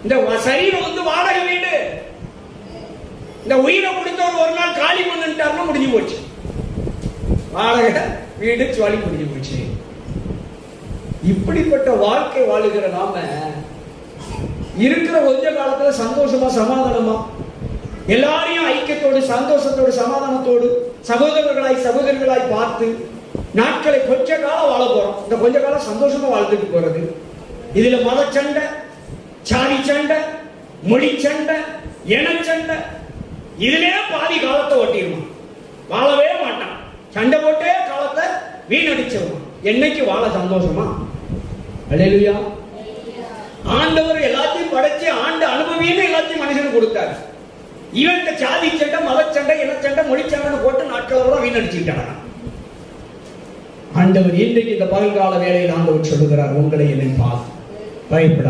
இந்த சரீரம் வந்து வாடகை வீடு. இந்த உயிரை கொடுத்தவர் ஒரு நாள் காலி பண்ணிட்டாருன்னா முடிஞ்சு போச்சு. வாடகை வீடு சுவாலி முடிஞ்சு போச்சு. இப்படிப்பட்ட வாழ்க்கை வாழுகிற நாம இருக்கிற கொஞ்ச காலத்துல சந்தோஷமா சமாதானமா எல்லாரையும் ஐக்கியத்தோடு சந்தோஷத்தோடு சமாதானத்தோடு சகோதரர்களாய் பார்த்து நாட்களை கொஞ்ச காலம் வாழ போறோம். இந்த கொஞ்ச காலம் சந்தோஷமா வாழ்ந்துட்டு போறது. இதுல மத சண்டை, சாதி சண்டை, மொழி சண்டை, இன சண்டை, இதுலயே பாதி காலத்தை ஓட்டிடுவான். வாழவே மாட்டான். சண்டை போட்டே காலத்தை வீணடிச்சிருவான். என்னைக்கு வாழ சந்தோஷமா? அல்லேலூயா. ஆண்டவர் எல்லாத்தையும் படைச்சு ஆண்டு அனுபவின்னு எல்லாத்தையும் மனுஷனுக்கு கொடுத்தாரு. இவன் சாதி சண்டை, மத சண்டை, இனச்சண்டை, மொழி சண்டை போட்டு நாட்களோட வீணடிச்சுட்டாங்க. ஆண்டவர் இன்றைக்கு இந்த பகல்கால வேளையில் ஆண்டவர் சொல்லுகிறார், உங்களை என்னை பார்த்து பயப்படாத.